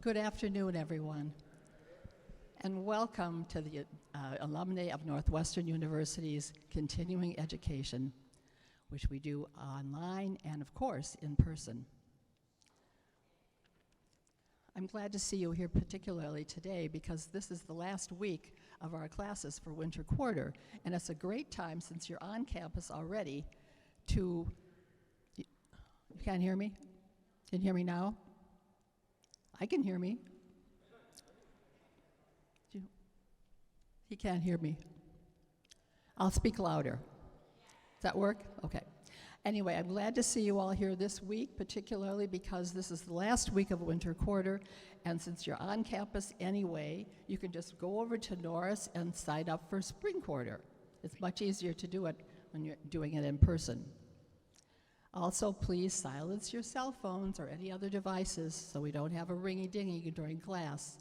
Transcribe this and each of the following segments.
Good afternoon, everyone, and welcome to the alumni of Northwestern University's continuing education, which we do online and, of course, in person. I'm glad to see you here particularly today because this is the last week of our classes for winter quarter, and it's a great time since you're on campus already to, you can't hear me? Can you hear me now? I can hear me. He can't hear me. I'll speak louder. Does that work? Okay. Anyway, I'm glad to see you all here this week, particularly because this is the last week of winter quarter, and since you're on campus anyway, you can just go over to Norris and sign up for spring quarter. It's much easier to do it when you're doing it in person. Also, please silence your cell phones or any other devices so we don't have a ringy-dingy during class.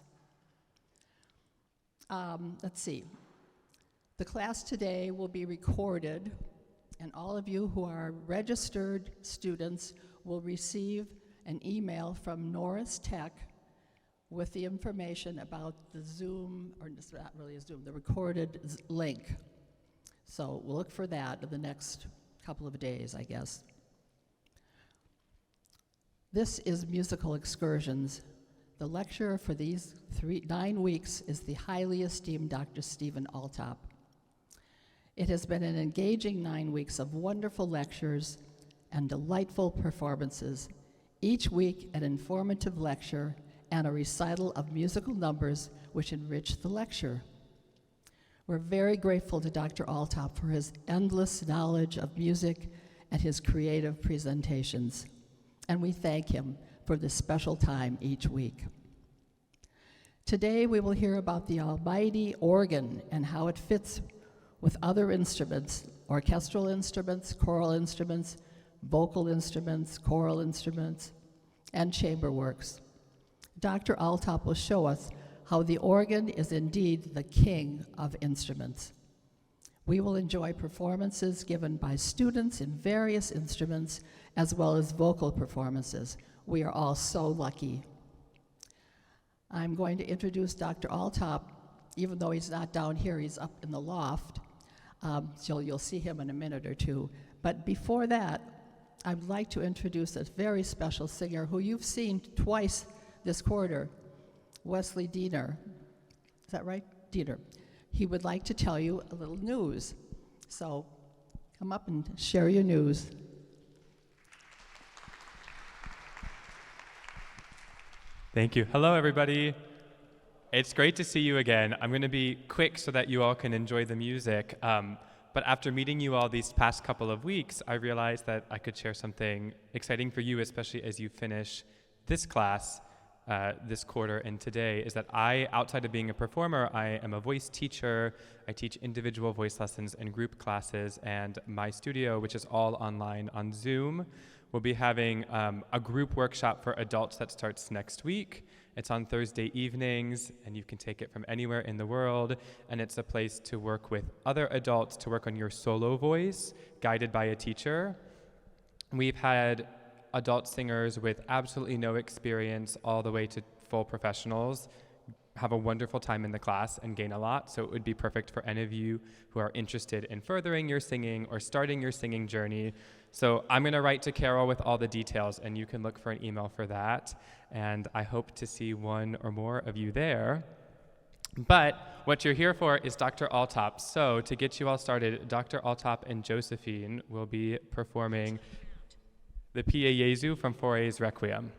Let's see. The class today will be recorded, and all of you who are registered students will receive an email from Norris Tech with the information about the Zoom, or it's not really a Zoom, the recorded link. So we'll look for that in the next couple of days, I guess. This is Musical Excursions. The lecturer for these 9 weeks is the highly esteemed Dr. Stephen Alltop. It has been an engaging 9 weeks of wonderful lectures and delightful performances, each week an informative lecture and a recital of musical numbers which enrich the lecture. We're very grateful to Dr. Alltop for his endless knowledge of music and his creative presentations, and we thank him for this special time each week. Today we will hear about the almighty organ and how it fits with other instruments, orchestral instruments, choral instruments, vocal instruments, choral instruments, and chamber works. Dr. Alltop will show us how the organ is indeed the king of instruments. We will enjoy performances given by students in various instruments as well as vocal performances. We are all so lucky. I'm going to introduce Dr. Alltop, even though he's not down here, he's up in the loft. So you'll see him in a minute or two. But before that, I'd like to introduce a very special singer who you've seen twice this quarter, Wesley Diener. Is that right? Diener. He would like to tell you a little news. So come up and share your news. Thank you. Hello, everybody. It's great to see you again. I'm going to be quick so that you all can enjoy the music. But after meeting you all these past couple of weeks, I realized that I could share something exciting for you, especially as you finish this class this quarter and today, is that I, outside of being a performer, I am a voice teacher. I teach individual voice lessons and group classes, and my studio, which is all online on Zoom, we'll be having a group workshop for adults that starts next week. It's on Thursday evenings, and you can take it from anywhere in the world, and it's a place to work with other adults to work on your solo voice, guided by a teacher. We've had adult singers with absolutely no experience all the way to full professionals have a wonderful time in the class and gain a lot, so it would be perfect for any of you who are interested in furthering your singing or starting your singing journey. So I'm going to write to Carol with all the details, and you can look for an email for that, and I hope to see one or more of you there. But what you're here for is Dr. Alltop. So to get you all started, Dr. Alltop and Josephine will be performing the Pie Jesu from Fauré's Requiem.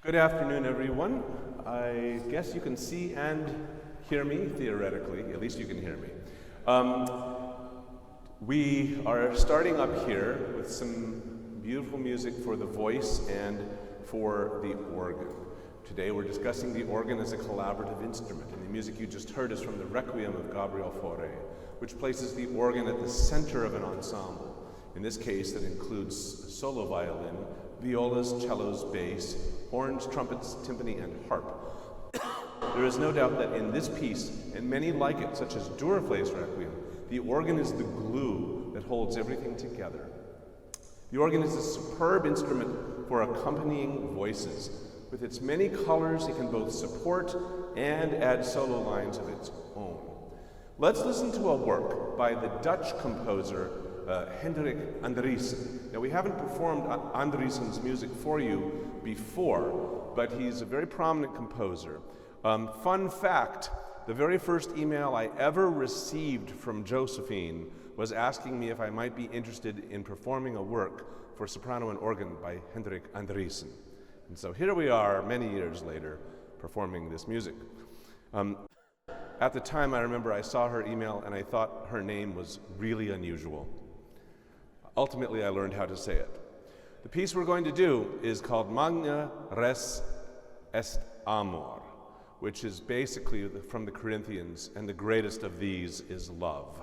Good afternoon, everyone. I guess you can see and hear me, theoretically. At least you can hear me. We are starting up here with some beautiful music for the voice and for the organ. Today we're discussing the organ as a collaborative instrument, and the music you just heard is from the Requiem of Gabriel Fauré, which places the organ at the center of an ensemble. In this case, that includes solo violin, violas, cellos, bass, horns, trumpets, timpani, and harp. There is no doubt that in this piece, and many like it, such as Duruflé's Requiem, the organ is the glue that holds everything together. The organ is a superb instrument for accompanying voices. With its many colors, it can both support and add solo lines of its own. Let's listen to a work by the Dutch composer Hendrik Andriessen. Now, we haven't performed Andriessen's music for you before, but he's a very prominent composer. Fun fact, the very first email I ever received from Josephine was asking me if I might be interested in performing a work for soprano and organ by Hendrik Andriessen. And so here we are, many years later, performing this music. At the time, I remember I saw her email and I thought her name was really unusual. Ultimately, I learned how to say it. The piece we're going to do is called Magna Res Est Amor, which is basically from the Corinthians, and the greatest of these is love.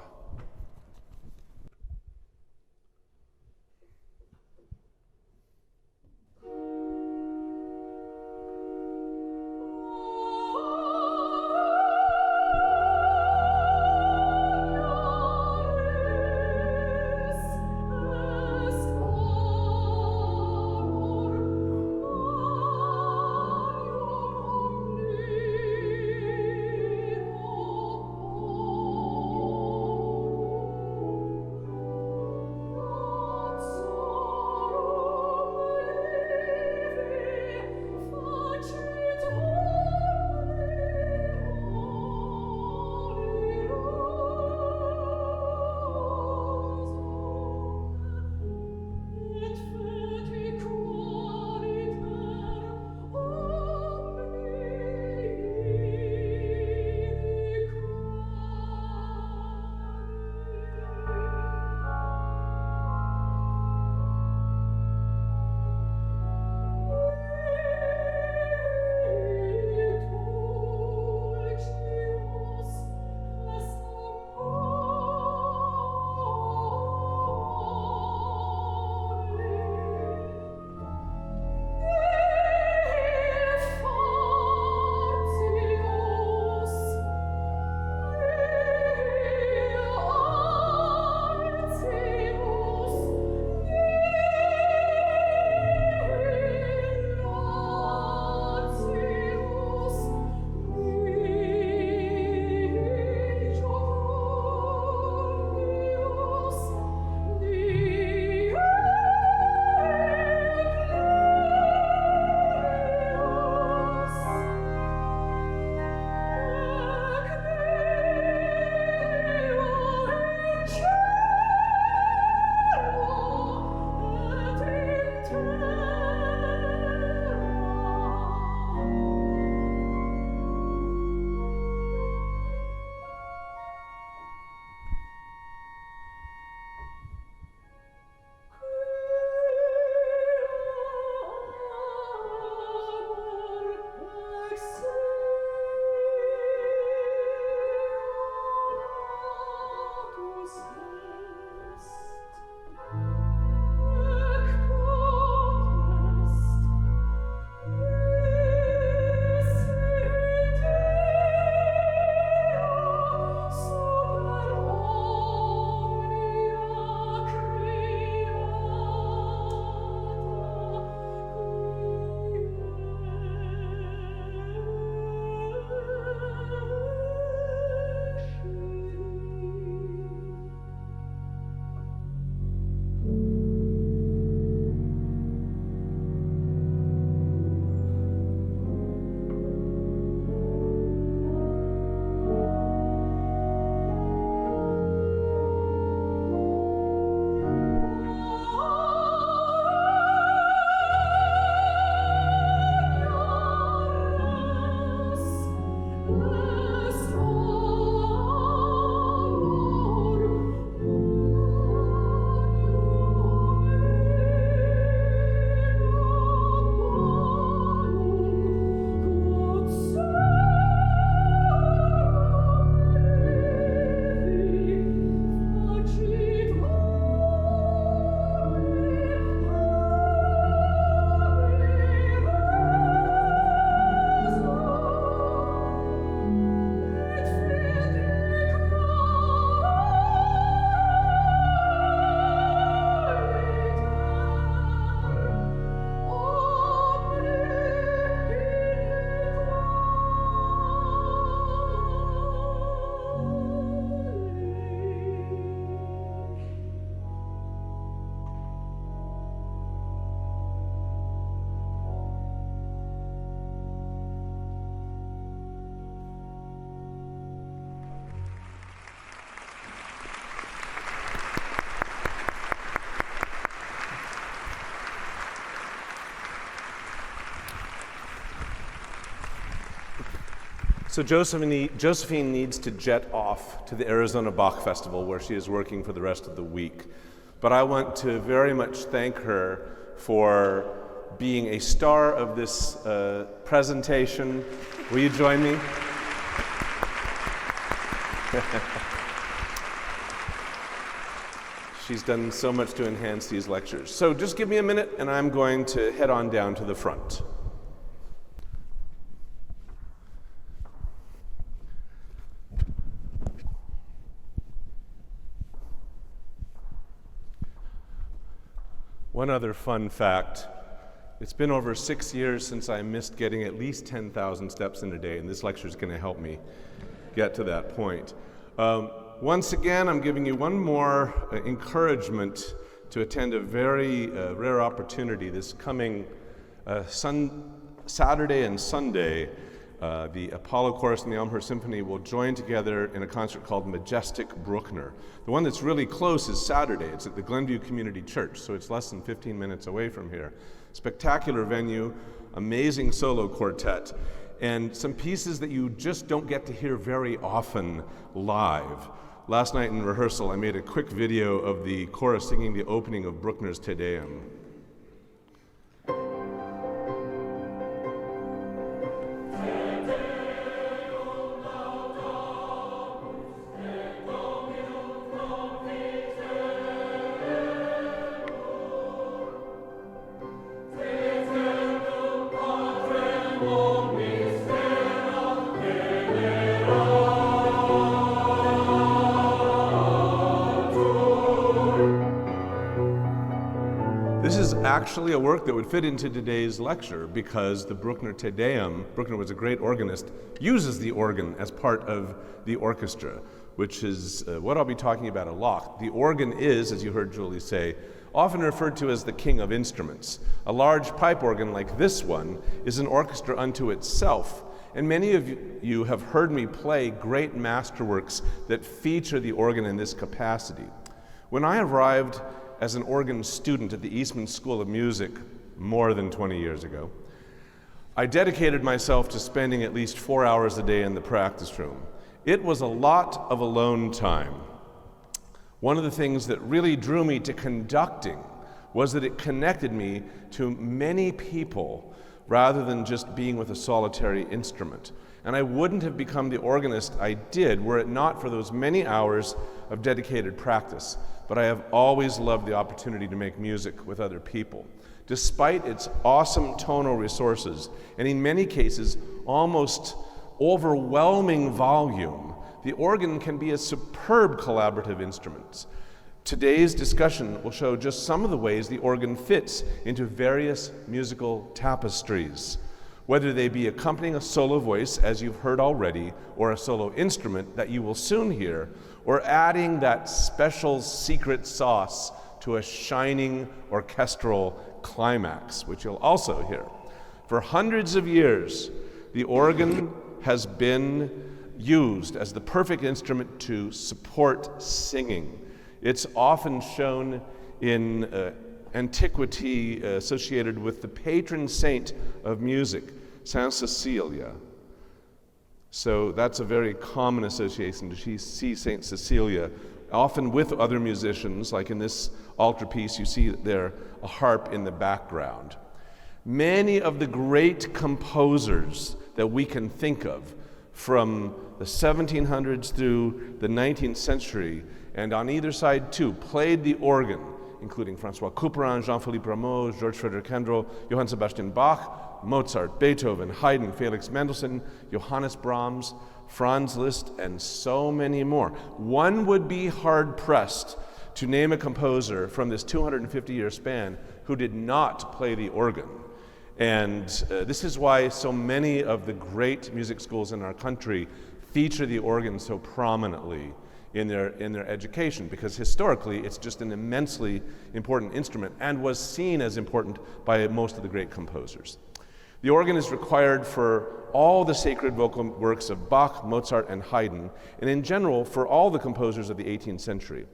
So Josephine needs to jet off to the Arizona Bach Festival where she is working for the rest of the week. But I want to very much thank her for being a star of this presentation. Will you join me? She's done so much to enhance these lectures. So just give me a minute and I'm going to head on down to the front. One other fun fact, it's been over 6 years since I missed getting at least 10,000 steps in a day, and this lecture is going to help me get to that point. Once again, I'm giving you one more encouragement to attend a very rare opportunity this coming Saturday and Sunday. The Apollo Chorus and the Elmhurst Symphony will join together in a concert called Majestic Bruckner. The one that's really close is Saturday. It's at the Glenview Community Church, so it's less than 15 minutes away from here. Spectacular venue, amazing solo quartet, and some pieces that you just don't get to hear very often live. Last night in rehearsal, I made a quick video of the chorus singing the opening of Bruckner's Te Deum. This is actually a work that would fit into today's lecture because the Bruckner Te Deum, Bruckner was a great organist, uses the organ as part of the orchestra, which is what I'll be talking about a lot. The organ is, as you heard Julie say, often referred to as the king of instruments. A large pipe organ like this one is an orchestra unto itself, and many of you have heard me play great masterworks that feature the organ in this capacity. When I arrived as an organ student at the Eastman School of Music more than 20 years ago, I dedicated myself to spending at least 4 hours a day in the practice room. It was a lot of alone time. One of the things that really drew me to conducting was that it connected me to many people rather than just being with a solitary instrument. And I wouldn't have become the organist I did were it not for those many hours of dedicated practice. But I have always loved the opportunity to make music with other people. Despite its awesome tonal resources, and in many cases, almost overwhelming volume, the organ can be a superb collaborative instrument. Today's discussion will show just some of the ways the organ fits into various musical tapestries, whether they be accompanying a solo voice, as you've heard already, or a solo instrument that you will soon hear, or adding that special secret sauce to a shining orchestral climax, which you'll also hear. For hundreds of years, the organ has been used as the perfect instrument to support singing. It's often shown in antiquity associated with the patron saint of music, Saint Cecilia. So that's a very common association to see Saint Cecilia, often with other musicians, like in this altarpiece, you see there a harp in the background. Many of the great composers that we can think of from the 1700s through the 19th century, and on either side too, played the organ, including Francois Couperin, Jean-Philippe Rameau, George Frederick Handel, Johann Sebastian Bach, Mozart, Beethoven, Haydn, Felix Mendelssohn, Johannes Brahms, Franz Liszt, and so many more. One would be hard-pressed to name a composer from this 250-year span who did not play the organ. And this is why so many of the great music schools in our country feature the organ so prominently in their education, because historically it's just an immensely important instrument and was seen as important by most of the great composers. The organ is required for all the sacred vocal works of Bach, Mozart, and Haydn, and in general for all the composers of the 18th century.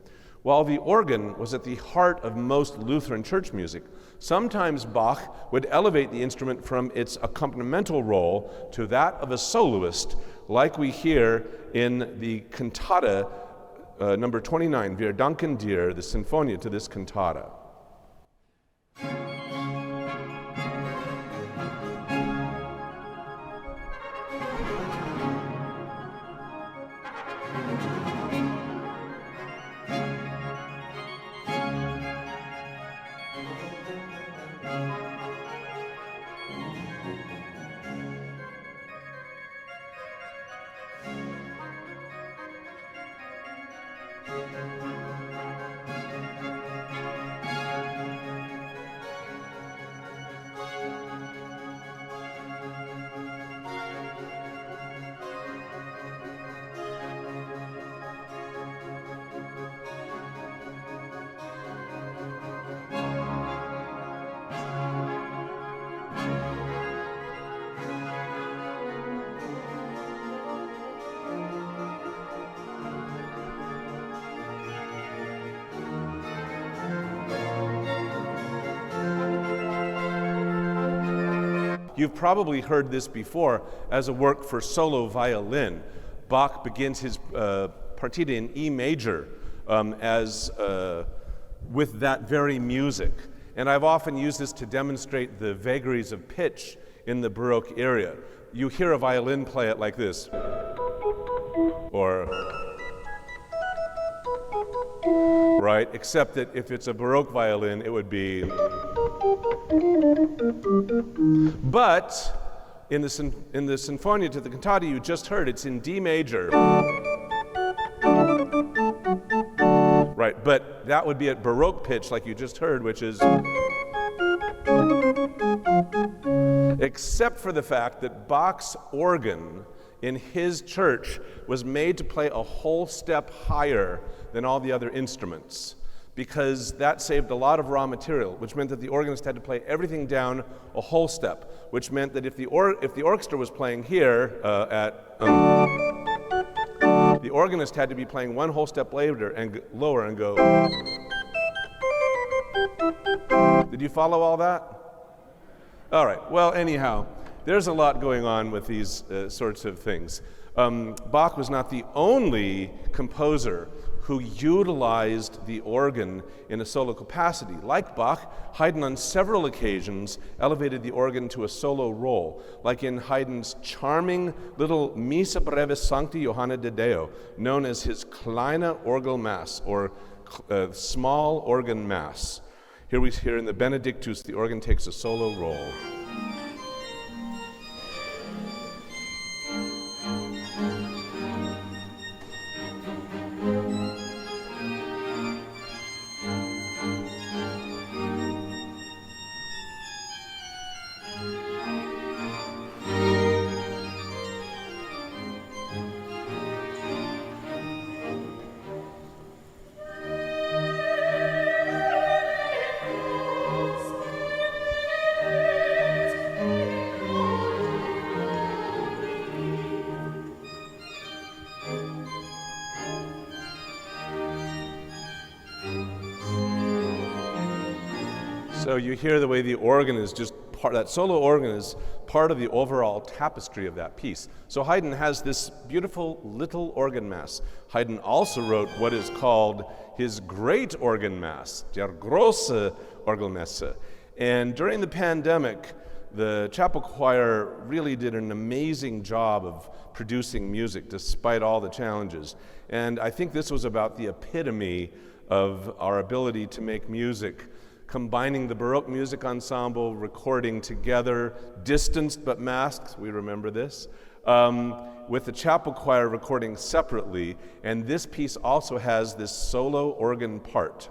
While the organ was at the heart of most Lutheran church music, sometimes Bach would elevate the instrument from its accompanimental role to that of a soloist, like we hear in the cantata number 29, Wir danken dir, the Sinfonia to this cantata. You've probably heard this before as a work for solo violin. Bach begins his partita in E major with that very music. And I've often used this to demonstrate the vagaries of pitch in the Baroque area. You hear a violin play it like this, or, right? Except that if it's a Baroque violin, it would be. But in the Sinfonia to the cantata you just heard, it's in D major. Right, but that would be at Baroque pitch like you just heard, which is. Except for the fact that Bach's organ in his church was made to play a whole step higher than all the other instruments, because that saved a lot of raw material, which meant that the organist had to play everything down a whole step, which meant that if the orchestra was playing here the organist had to be playing one whole step later and lower and go. Did you follow all that? All right, well, anyhow, there's a lot going on with these sorts of things. Bach was not the only composer who utilized the organ in a solo capacity. Like Bach, Haydn on several occasions elevated the organ to a solo role, like in Haydn's charming little Missa Brevis Sancti Johanna de Deo, known as his Kleine Orgelmass, or small organ mass. Here we hear in the Benedictus, the organ takes a solo role. So you hear the way the organ is just part, that solo organ is part of the overall tapestry of that piece. So Haydn has this beautiful little organ mass. Haydn also wrote what is called his great organ mass, der große Orgelmesse. And during the pandemic, the chapel choir really did an amazing job of producing music despite all the challenges. And I think this was about the epitome of our ability to make music, combining the Baroque music ensemble, recording together, distanced but masked, we remember this, with the chapel choir recording separately, and this piece also has this solo organ part.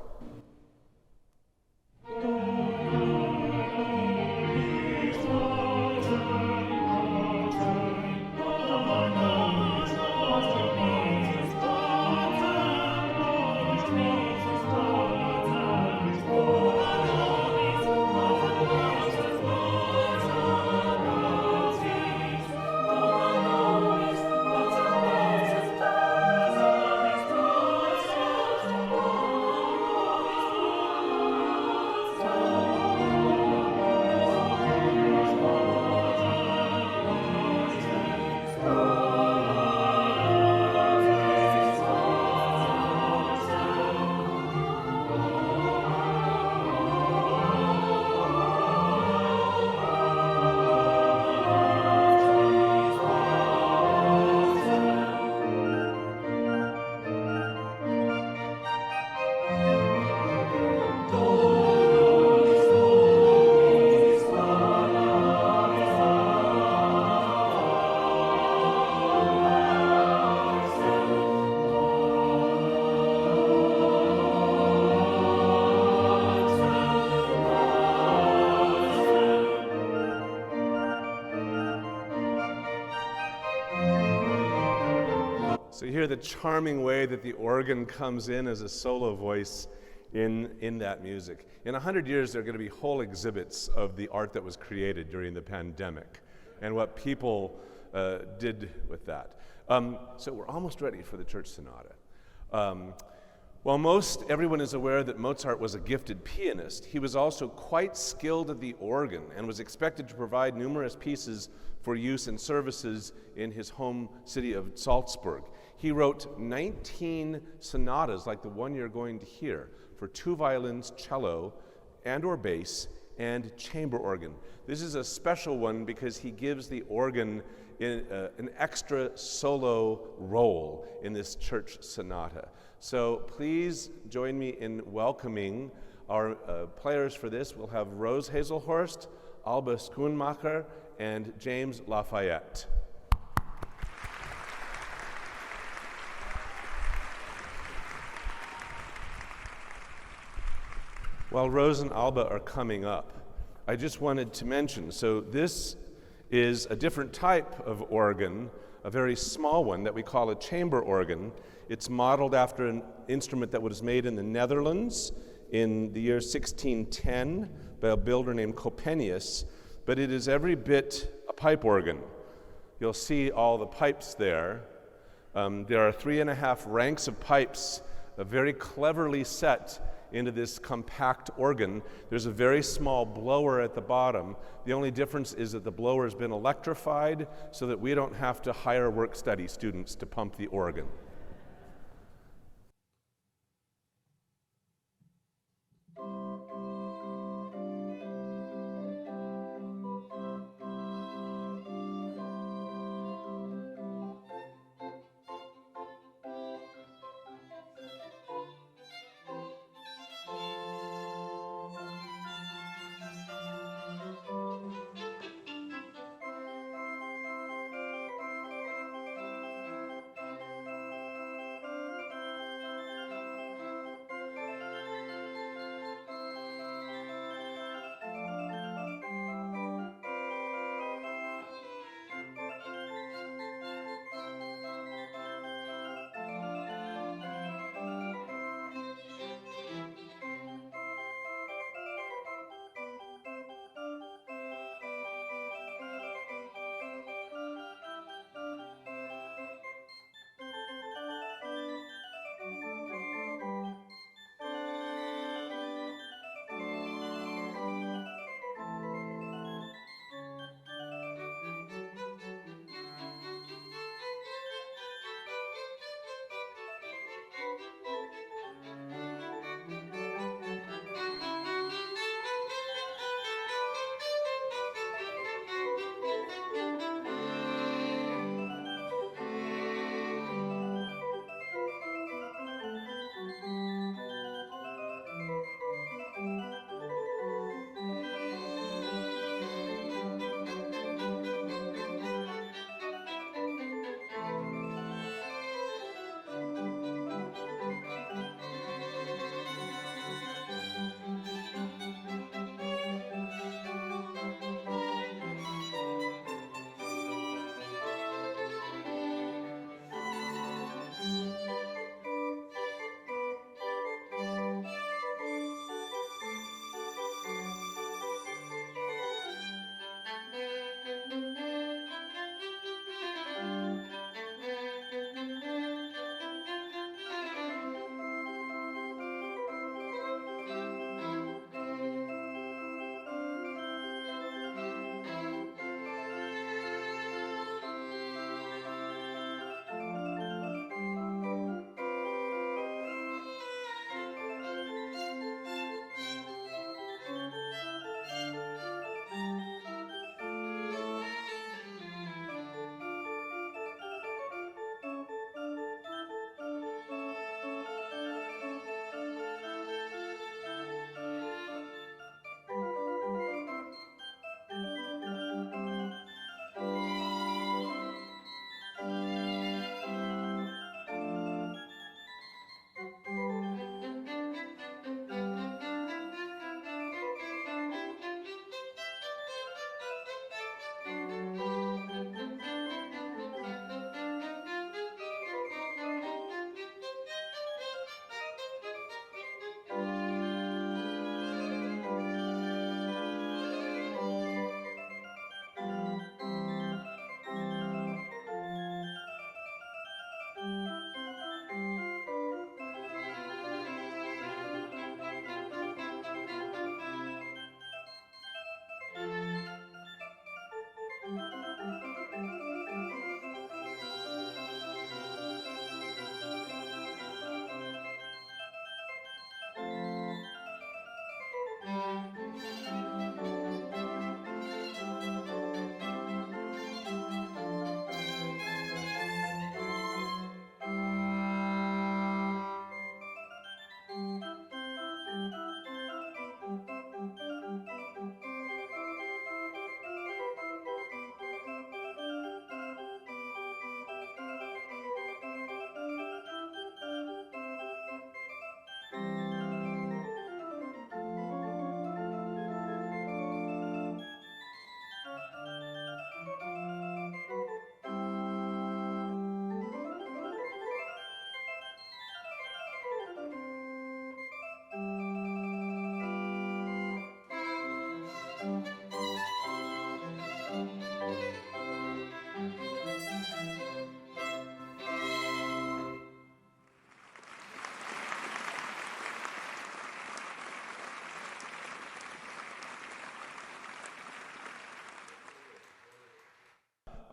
So you hear the charming way that the organ comes in as a solo voice in that music. In 100 years, there are going to be whole exhibits of the art that was created during the pandemic and what people did with that. So we're almost ready for the church sonata. While most everyone is aware that Mozart was a gifted pianist, he was also quite skilled at the organ and was expected to provide numerous pieces for use in services in his home city of Salzburg. He wrote 19 sonatas like the one you're going to hear for 2 violins, cello, and/or bass, and chamber organ. This is a special one because he gives the organ an extra solo role in this church sonata. So please join me in welcoming our players for this. We'll have Rose Hazelhorst, Alba Schoonmacher, and James Lafayette. While Rose and Alba are coming up, I just wanted to mention, so this is a different type of organ, a very small one that we call a chamber organ. It's modeled after an instrument that was made in the Netherlands in the year 1610 by a builder named Copenius, but it is every bit a pipe organ. You'll see all the pipes there. There are 3.5 ranks of pipes, very cleverly set into this compact organ. There's a very small blower at the bottom. The only difference is that the blower has been electrified so that we don't have to hire work-study students to pump the organ.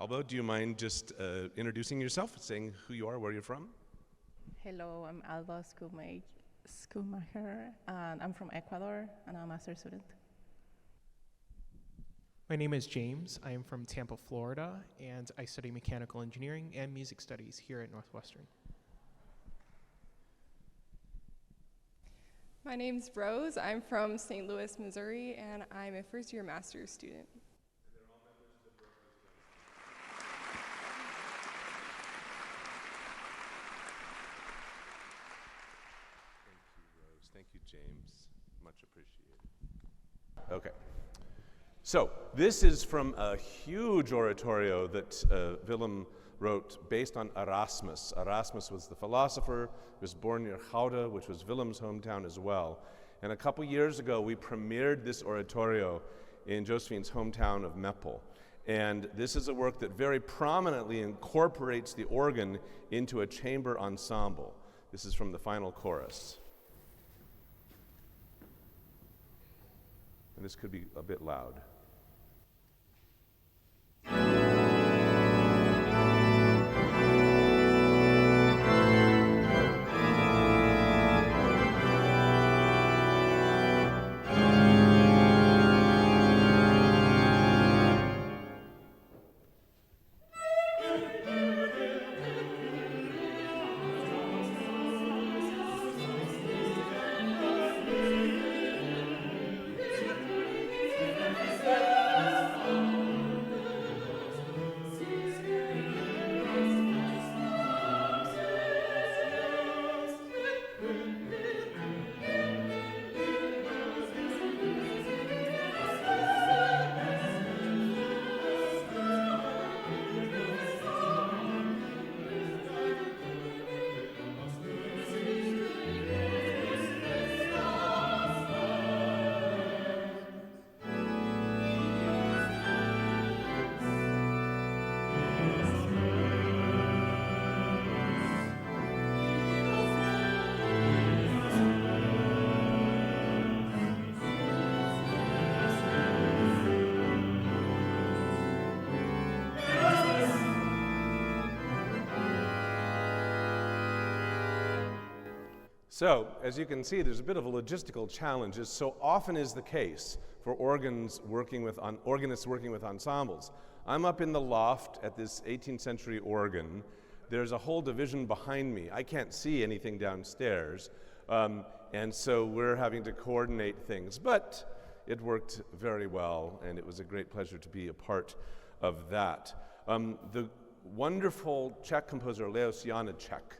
Alba, do you mind just introducing yourself, saying who you are, where you're from? Hello, I'm Alba Schoolmacher, and I'm from Ecuador, and I'm a master's student. My name is James. I am from Tampa, Florida, and I study mechanical engineering and music studies here at Northwestern. My name's Rose. I'm from St. Louis, Missouri, and I'm a first-year master's student. Thank you, James. Much appreciated. Okay. So, this is from a huge oratorio that Willem wrote based on Erasmus. Erasmus was the philosopher who was born near Gouda, which was Willem's hometown as well. And a couple years ago, we premiered this oratorio in Josephine's hometown of Meppel. And this is a work that very prominently incorporates the organ into a chamber ensemble. This is from the final chorus. And this could be a bit loud. So, as you can see, there's a bit of a logistical challenge, as so often is the case for organists working with ensembles. I'm up in the loft at this 18th century organ. There's a whole division behind me. I can't see anything downstairs, and so we're having to coordinate things. But it worked very well, and it was a great pleasure to be a part of that. The wonderful Czech composer Leos Janáček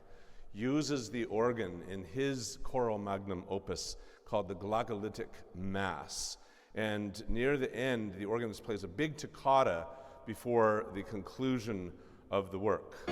uses the organ in his choral magnum opus called the Glagolitic Mass. And near the end, the organist plays a big toccata before the conclusion of the work.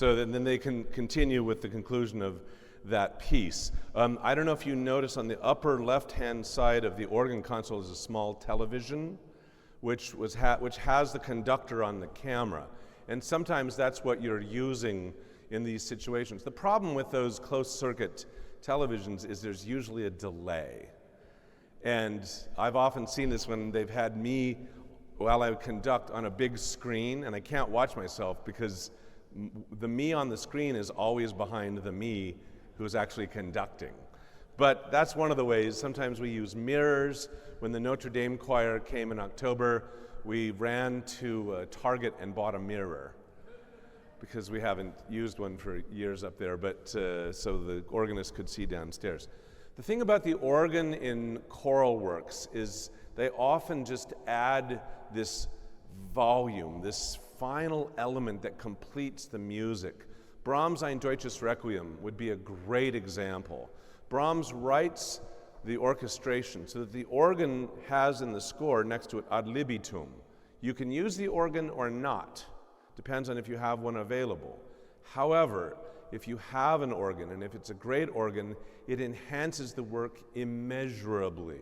so that then they can continue with the conclusion of that piece. I don't know if you notice on the upper left-hand side of the organ console is a small television, which has the conductor on the camera. And sometimes that's what you're using in these situations. The problem with those closed-circuit televisions is there's usually a delay. And I've often seen this when they've had me, while I conduct, on a big screen, and I can't watch myself because the me on the screen is always behind the me who's actually conducting. But that's one of the ways. Sometimes we use mirrors. When the Notre Dame choir came in October, we ran to Target and bought a mirror because we haven't used one for years up there, but so the organist could see downstairs. The thing about the organ in choral works is they often just add this volume, this final element that completes the music. Brahms' Ein Deutsches Requiem would be a great example. Brahms writes the orchestration so that the organ has in the score next to it ad libitum. You can use the organ or not, depends on if you have one available. However, if you have an organ, and if it's a great organ, it enhances the work immeasurably.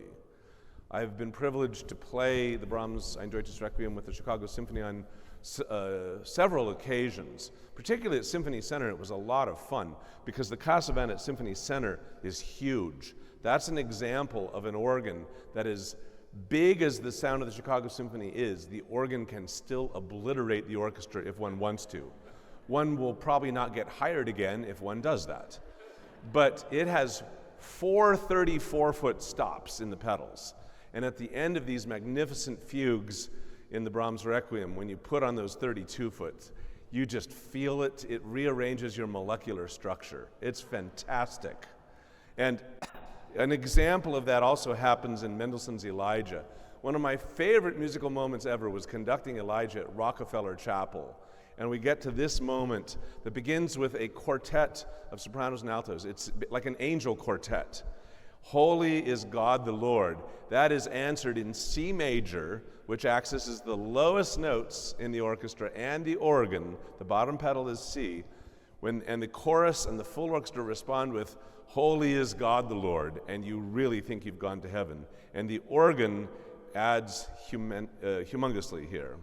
I've been privileged to play the Brahms Ein Deutsches Requiem with the Chicago Symphony on several occasions. Particularly at Symphony Center, it was a lot of fun because the Casavan at Symphony Center is huge. That's an example of an organ that is big as the sound of the Chicago Symphony is. The organ can still obliterate the orchestra if one wants to. One will probably not get hired again if one does that. But it has 4 34-foot stops in the pedals. And at the end of these magnificent fugues in the Brahms Requiem, when you put on those 32-foot, you just feel it. It rearranges your molecular structure. It's fantastic. And an example of that also happens in Mendelssohn's Elijah. One of my favorite musical moments ever was conducting Elijah at Rockefeller Chapel. And we get to this moment that begins with a quartet of sopranos and altos. It's like an angel quartet. Holy is God the Lord. That is answered in C major, which accesses the lowest notes in the orchestra and the organ. The bottom pedal is C. And the chorus and the full orchestra respond with, Holy is God the Lord, and you really think you've gone to heaven. And the organ adds humongously here.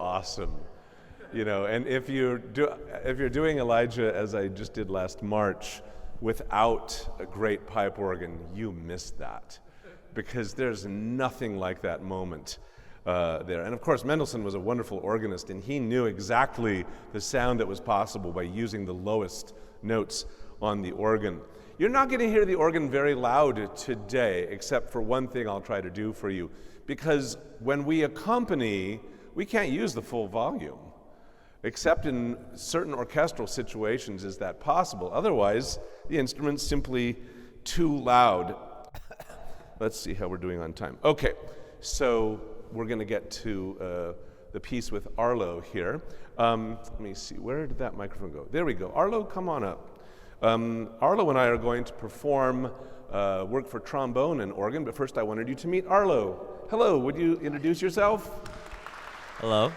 Awesome, you know. And if you're doing Elijah as I just did last March without a great pipe organ, you missed that because there's nothing like that moment there. And of course, Mendelssohn was a wonderful organist, and he knew exactly the sound that was possible by using the lowest notes on the organ. You're not going to hear the organ very loud today, except for one thing I'll try to do for you, because when we accompany, we can't use the full volume, except in certain orchestral situations is that possible. Otherwise, the instrument's simply too loud. Let's see how we're doing on time. Okay, so we're going to get to the piece with Arlo here. Let me see, where did that microphone go? There we go. Arlo, come on up. Arlo and I are going to perform work for trombone and organ, but first I wanted you to meet Arlo. Hello, would you introduce yourself? Hello.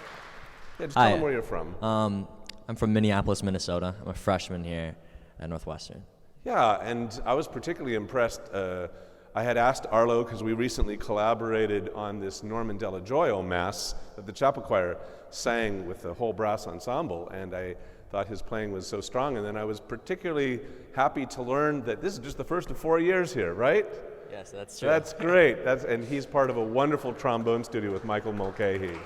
Yeah, just Hi. tell them where you're from. I'm from Minneapolis, Minnesota. I'm a freshman here at Northwestern. Yeah, and I was particularly impressed. I had asked Arlo, because we recently collaborated on this Norman Della Gioia Mass that the chapel choir sang with the whole brass ensemble, and I thought his playing was so strong. And then I was particularly happy to learn that this is just the first of 4 years here, right? Yes, that's true. That's great. And he's part of a wonderful trombone studio with Michael Mulcahy.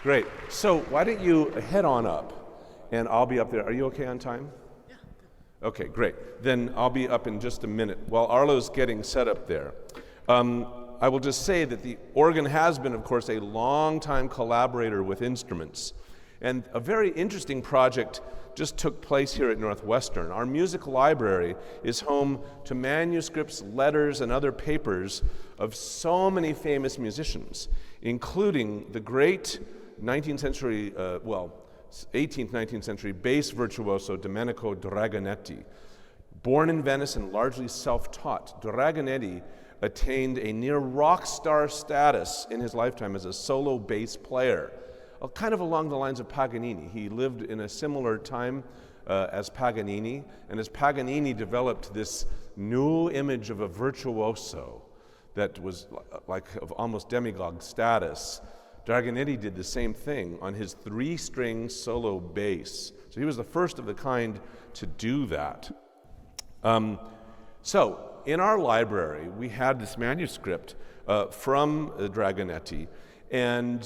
Great. So why don't you head on up, and I'll be up there. Are you okay on time? Yeah. Okay, great. Then I'll be up in just a minute while Arlo's getting set up there. I will just say that the organ has been, of course, a long-time collaborator with instruments. And a very interesting project just took place here at Northwestern. Our music library is home to manuscripts, letters, and other papers of so many famous musicians, including the great 19th century, 18th, 19th century bass virtuoso Domenico Dragonetti. Born in Venice and largely self-taught, Dragonetti attained a near rock star status in his lifetime as a solo bass player, kind of along the lines of Paganini. He lived in a similar time as Paganini, and as Paganini developed this new image of a virtuoso that was like of almost demagogue status, Dragonetti did the same thing on his 3-string solo bass. So he was the first of the kind to do that. So in our library, we had this manuscript from Dragonetti, and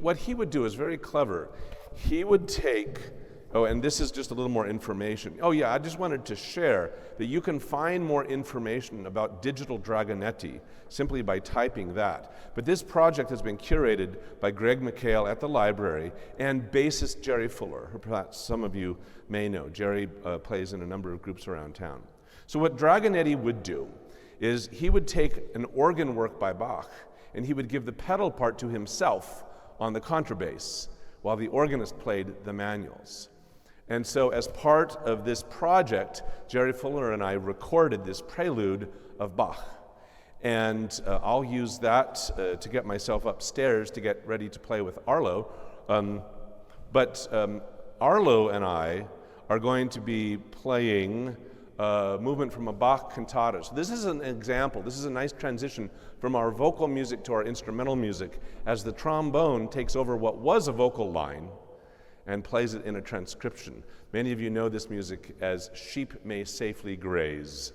what he would do is very clever. He would take, and this is just a little more information. Oh yeah, I just wanted to share that you can find more information about digital Dragonetti simply by typing that. But this project has been curated by Greg McHale at the library and bassist Jerry Fuller, who perhaps some of you may know. Jerry plays in a number of groups around town. So what Dragonetti would do is he would take an organ work by Bach and he would give the pedal part to himself on the contrabass while the organist played the manuals. And so as part of this project, Jerry Fuller and I recorded this prelude of Bach. And I'll use that to get myself upstairs to get ready to play with Arlo. But Arlo and I are going to be playing movement from a Bach cantata. So this is an example. This is a nice transition from our vocal music to our instrumental music as the trombone takes over what was a vocal line and plays it in a transcription. Many of you know this music as Sheep May Safely Graze,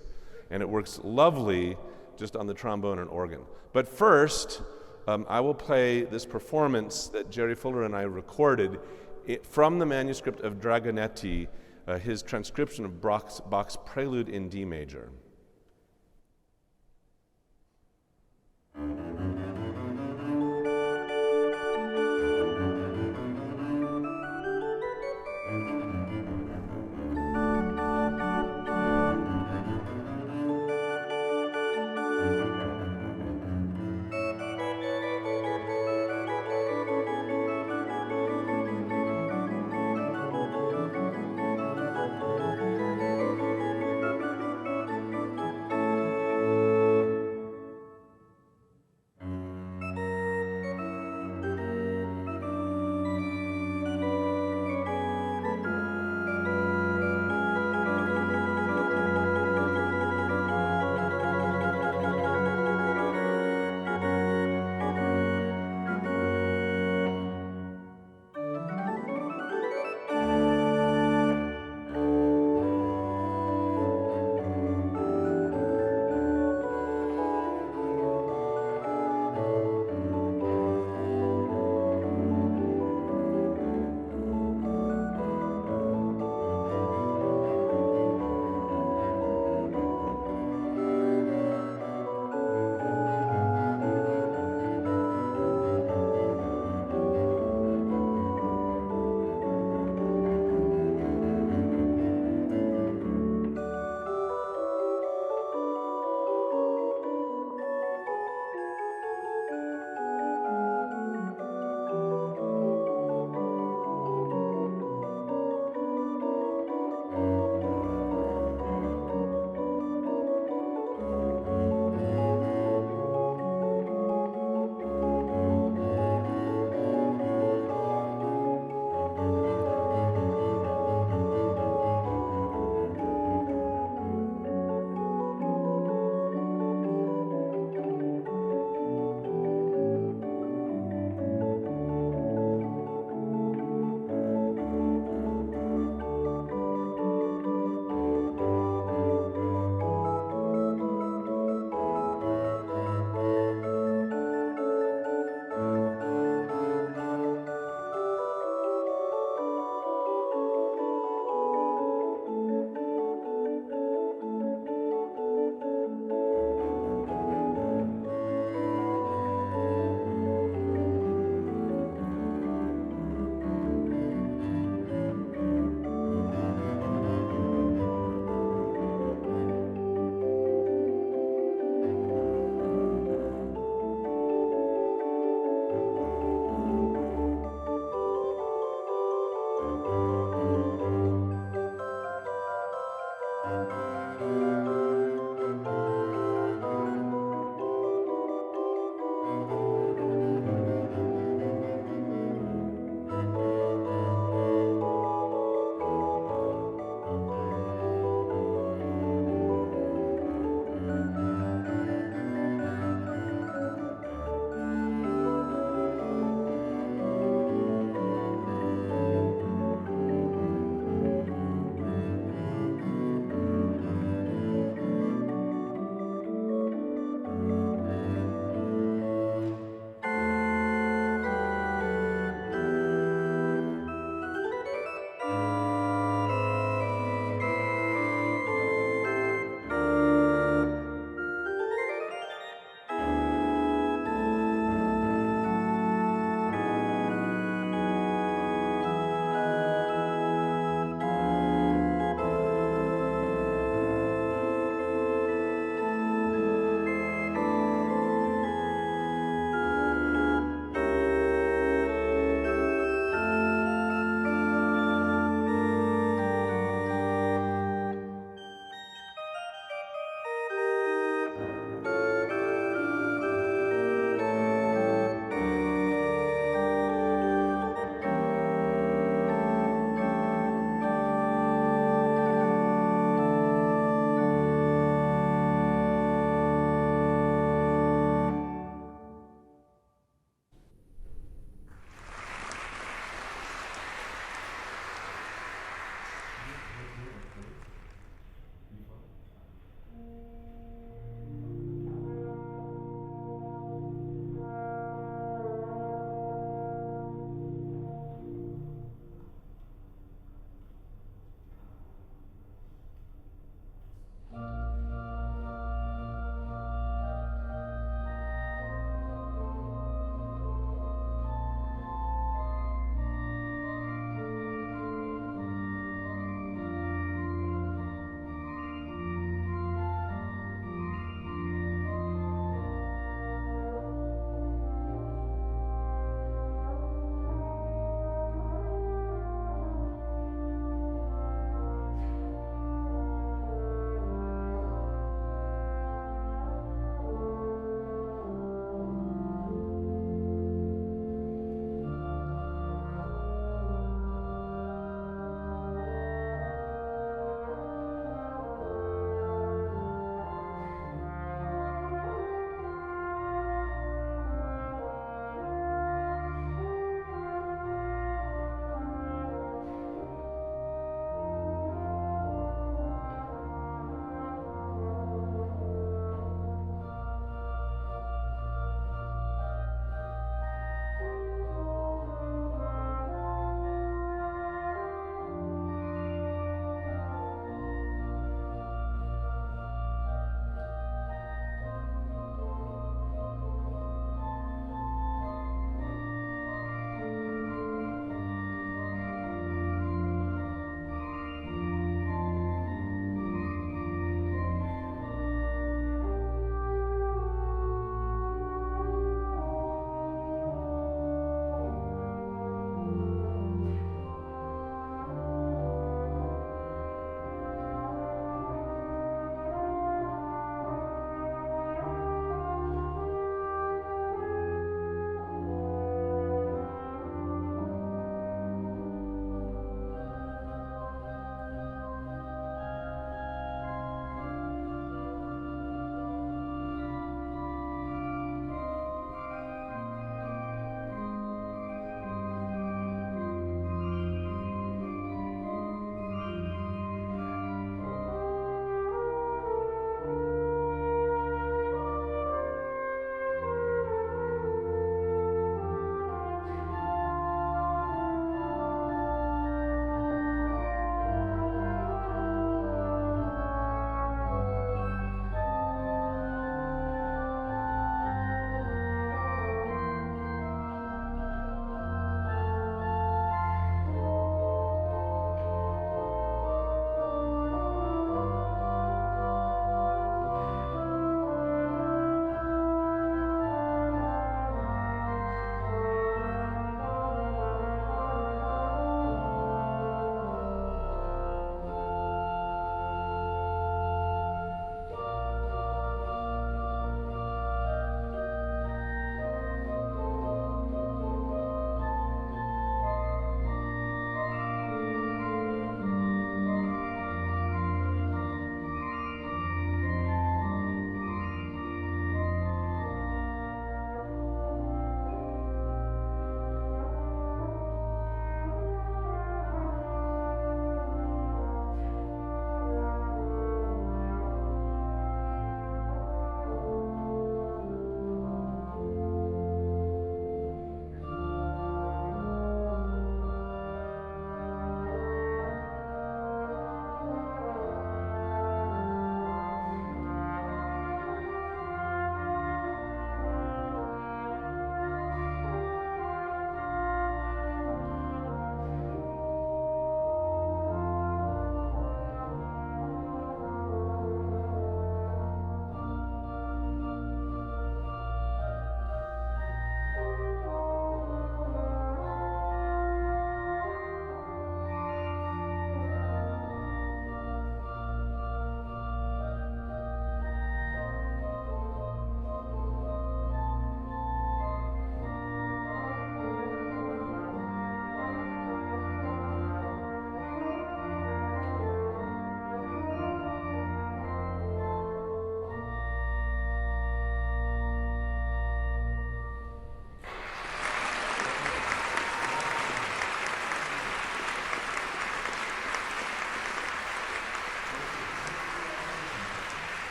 and it works lovely just on the trombone and organ. But first, I will play this performance that Jerry Fuller and I recorded from the manuscript of Dragonetti, his transcription of Bach's Prelude in D major.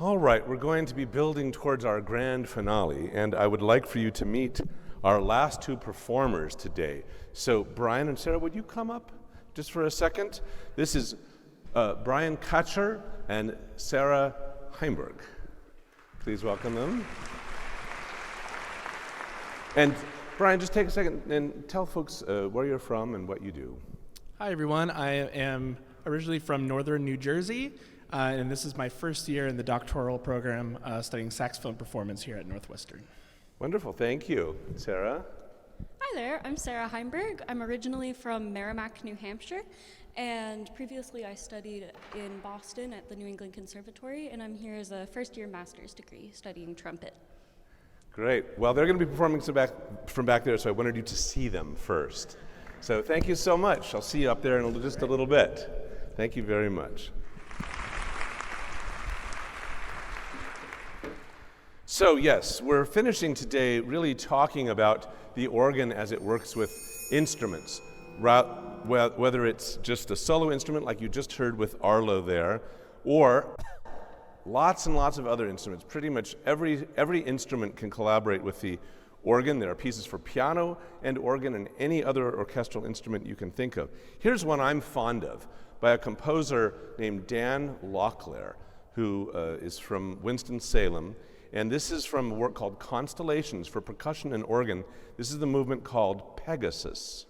All right, we're going to be building towards our grand finale, and I would like for you to meet our last two performers today. So Brian and Sarah, would you come up just for a second? This is Brian Kutcher and Sarah Heimberg. Please welcome them. And Brian, just take a second and tell folks where you're from and what you do. Hi everyone, I am originally from northern New Jersey, and this is my first year in the doctoral program studying saxophone performance here at Northwestern. Wonderful, thank you. Sarah? Hi there, I'm Sarah Heimberg. I'm originally from Merrimack, New Hampshire, and previously I studied in Boston at the New England Conservatory, and I'm here as a first-year master's degree studying trumpet. Great. Well, they're going to be performing from back there, so I wanted you to see them first. So thank you so much. I'll see you up there in just a little bit. Thank you very much. So yes, we're finishing today really talking about the organ as it works with instruments, whether it's just a solo instrument like you just heard with Arlo there, or lots and lots of other instruments. Pretty much every instrument can collaborate with the organ. There are pieces for piano and organ and any other orchestral instrument you can think of. Here's one I'm fond of by a composer named Dan Locklear, who is from Winston-Salem. And this is from a work called Constellations for Percussion and Organ. This is the movement called Pegasus.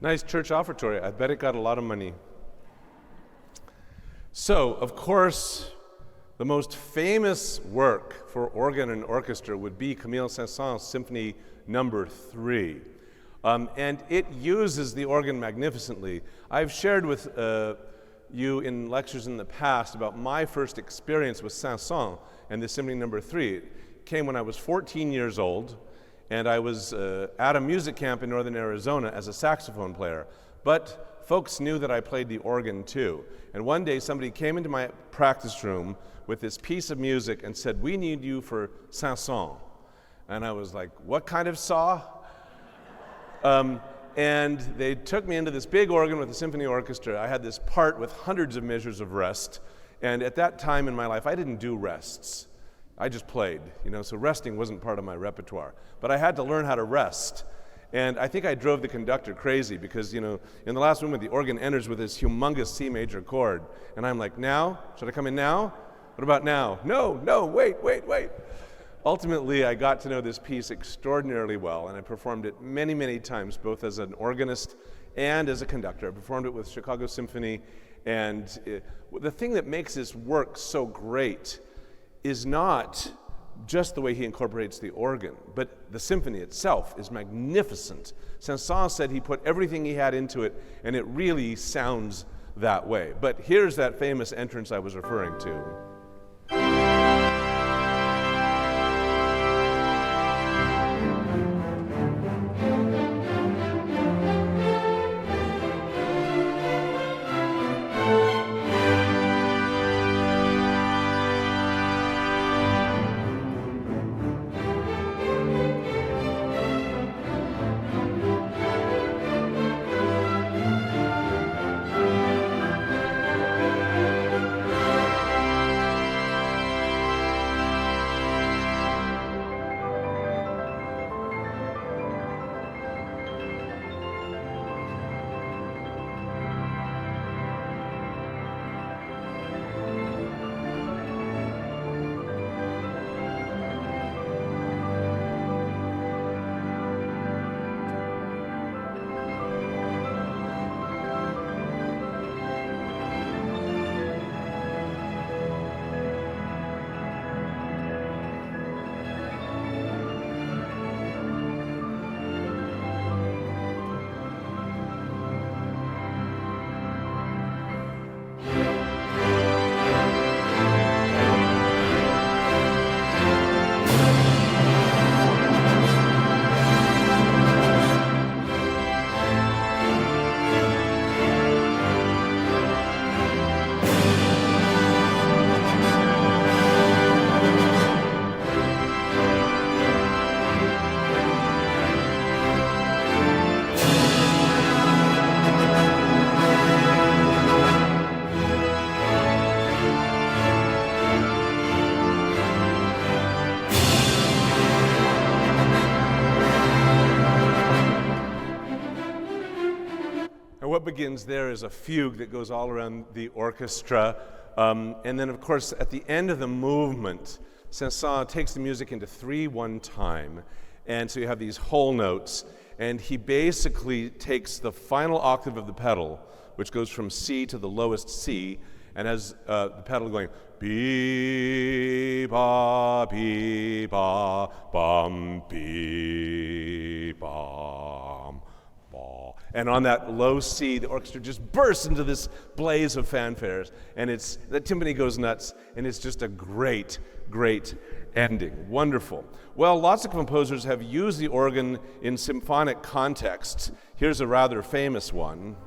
Nice church offertory. I bet it got a lot of money. So, of course, The most famous work for organ and orchestra would be Camille Saint-Saëns' Symphony No. 3. And it uses the organ magnificently. I've shared with you in lectures in the past about my first experience with Saint-Saëns and the Symphony No. 3. It came when I was 14 years old, and I was at a music camp in northern Arizona as a saxophone player. But folks knew that I played the organ too. And one day somebody came into my practice room with this piece of music and said, "We need you for Saint-Saëns." And I was like, "What kind of saw?" And they took me into this big organ with a symphony orchestra. I had this part with hundreds of measures of rest. And at that time in my life, I didn't do rests. I just played, so resting wasn't part of my repertoire. But I had to learn how to rest. And I think I drove the conductor crazy because, in the last movement, the organ enters with this humongous C major chord. And I'm like, now? Should I come in now? What about now? No, wait. Ultimately, I got to know this piece extraordinarily well, and I performed it many, many times, both as an organist and as a conductor. I performed it with Chicago Symphony, and the thing that makes this work so great is not just the way he incorporates the organ, but the symphony itself is magnificent. Saint-Saëns said he put everything he had into it, and it really sounds that way. But here's that famous entrance I was referring to. What begins there is a fugue that goes all around the orchestra. And then, of course, at the end of the movement, Saint-Saëns takes the music into 3/1 time. And so you have these whole notes. And he basically takes the final octave of the pedal, which goes from C to the lowest C, and has the pedal going bee-ba, bum, bee-bum. And on that low C, the orchestra just bursts into this blaze of fanfares, and the timpani goes nuts, and it's just a great, great ending. Wonderful. Well, lots of composers have used the organ in symphonic contexts. Here's a rather famous one.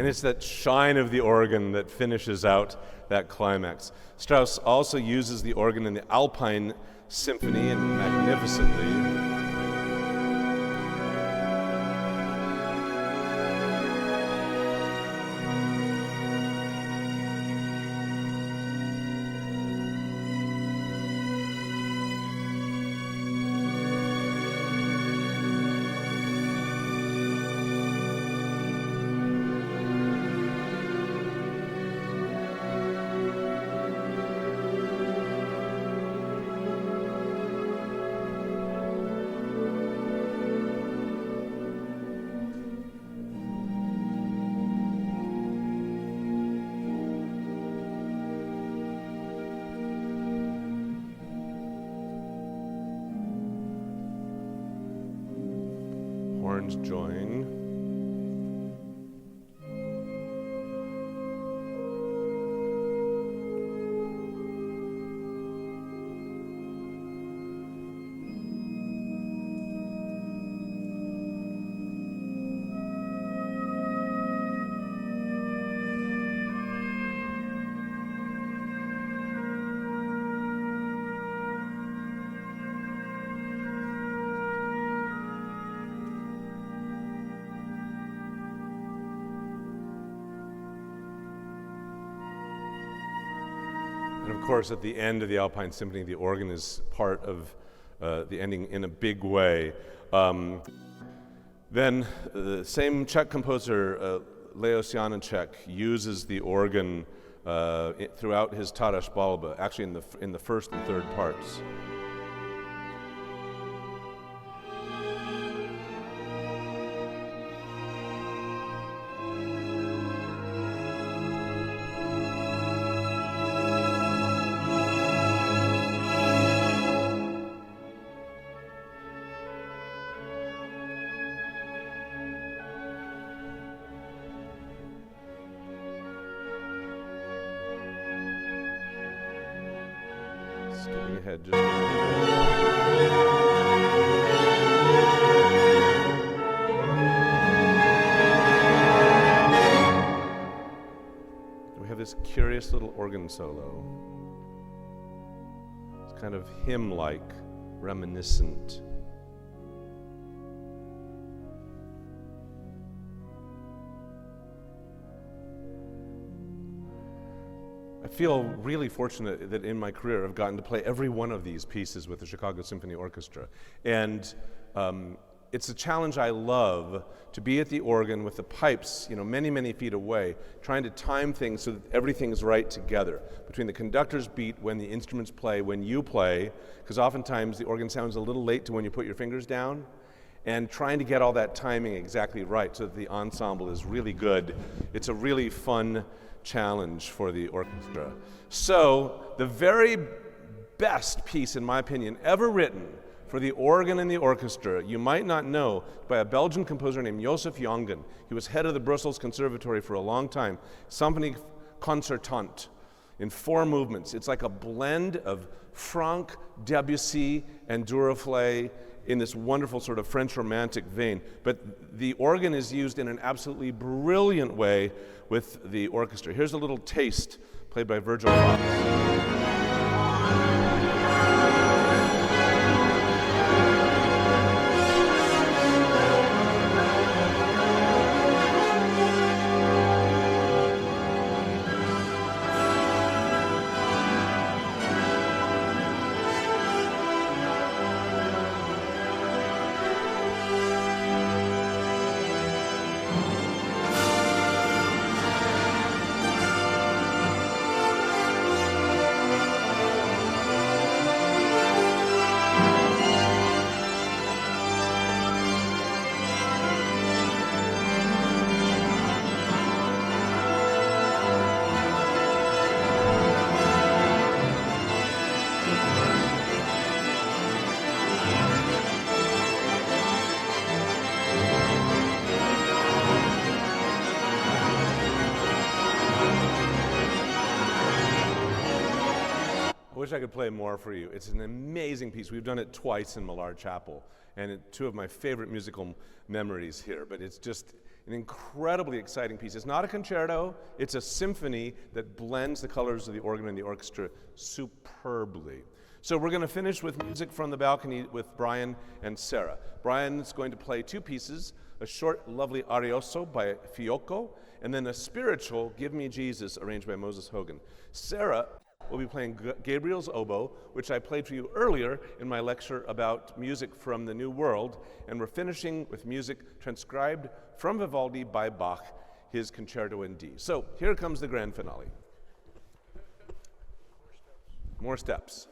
it's that shine of the organ that finishes out that climax. Strauss also uses the organ in the Alpine Symphony and magnificently. Horns join. And of course, at the end of the Alpine Symphony, the organ is part of the ending in a big way. Then the same Czech composer, Leos Janáček, uses the organ throughout his Taras Balba, actually in the first and third parts. Skipping ahead just a little bit. We have this curious little organ solo. It's kind of hymn-like, reminiscent. I feel really fortunate that in my career I've gotten to play every one of these pieces with the Chicago Symphony Orchestra. And it's a challenge I love, to be at the organ with the pipes, many, many feet away, trying to time things so that everything's right together. Between the conductor's beat, when the instruments play, when you play, because oftentimes the organ sounds a little late to when you put your fingers down, and trying to get all that timing exactly right so that the ensemble is really good. It's a really fun challenge for the orchestra. So, the very best piece, in my opinion, ever written for the organ and the orchestra, you might not know, by a Belgian composer named Joseph Jongen. He was head of the Brussels Conservatory for a long time. Symphonie Concertante in 4 movements. It's like a blend of Franck, Debussy, and Duruflé in this wonderful sort of French romantic vein. But the organ is used in an absolutely brilliant way with the orchestra. Here's a little taste played by Virgil Fox. I wish I could play more for you. It's an amazing piece. We've done it twice in Millar Chapel, and 2 of my favorite musical memories here. But it's An incredibly exciting piece. It's not a concerto, it's a symphony that blends the colors of the organ and the orchestra superbly. So we're going to finish with music from the balcony with Brian and Sarah. Brian's going to play two pieces, a short, lovely Arioso by Fiocco, and then a spiritual, Give Me Jesus, arranged by Moses Hogan. Sarah will be playing Gabriel's oboe, which I played for you earlier in my lecture about music from the New World, and we're finishing with music transcribed from Vivaldi by Bach, his Concerto in D. So here comes the grand finale. More steps.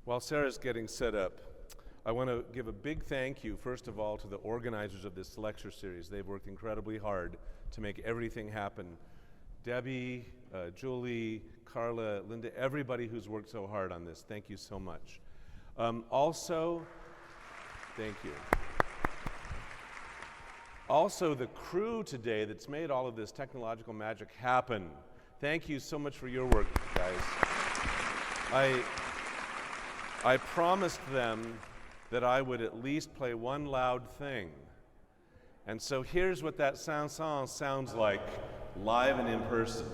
While Sarah's getting set up, I want to give a big thank you, first of all, to the organizers of this lecture series. They've worked incredibly hard to make everything happen. Debbie, Julie, Carla, Linda, everybody who's worked so hard on this, thank you so much. Also, thank you. Also, the crew today that's made all of this technological magic happen. Thank you so much for your work, guys. I promised them that I would at least play one loud thing. And so here's what that chanson sounds like, live and in person.